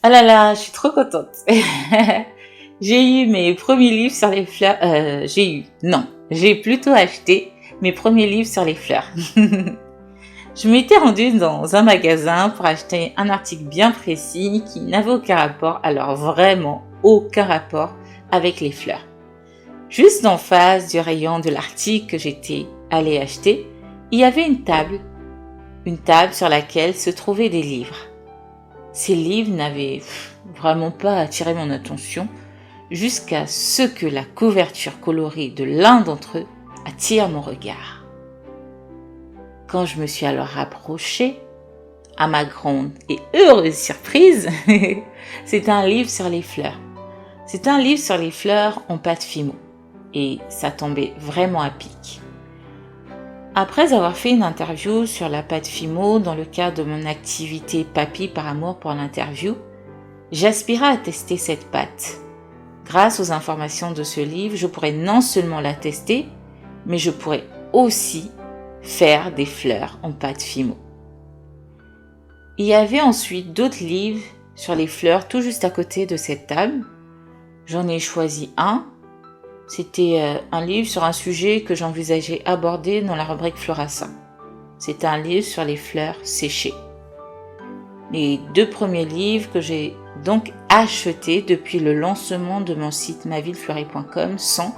Ah là là, je suis trop contente. J'ai eu mes premiers livres sur les fleurs. J'ai plutôt acheté mes premiers livres sur les fleurs. Je m'étais rendue dans un magasin pour acheter un article bien précis qui n'avait aucun rapport, alors vraiment aucun rapport avec les fleurs. Juste en face du rayon de l'article que j'étais allée acheter, il y avait une table sur laquelle se trouvaient des livres. Ces livres n'avaient vraiment pas attiré mon attention jusqu'à ce que la couverture colorée de l'un d'entre eux attire mon regard. Quand je me suis alors rapprochée, à ma grande et heureuse surprise, c'était un livre sur les fleurs. C'est un livre sur les fleurs en pâte Fimo et ça tombait vraiment à pic. Après avoir fait une interview sur la pâte Fimo dans le cadre de mon activité Papy par amour pour l'interview, j'aspirais à tester cette pâte. Grâce aux informations de ce livre, je pourrais non seulement la tester, mais je pourrais aussi faire des fleurs en pâte Fimo. Il y avait ensuite d'autres livres sur les fleurs tout juste à côté de cette table. J'en ai choisi un. C'était un livre sur un sujet que j'envisageais aborder dans la rubrique Florassin. C'est un livre sur les fleurs séchées. Les deux premiers livres que j'ai donc achetés depuis le lancement de mon site mavillefleurie.com sont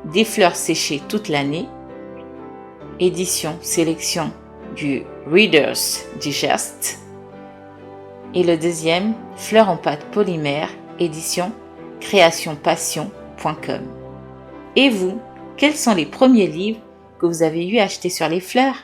Des fleurs séchées toute l'année, édition sélection du Reader's Digest, et le deuxième, Fleurs en pâte polymère, édition créationpassion.com. Et vous, quels sont les premiers livres que vous avez eu acheter sur les fleurs ?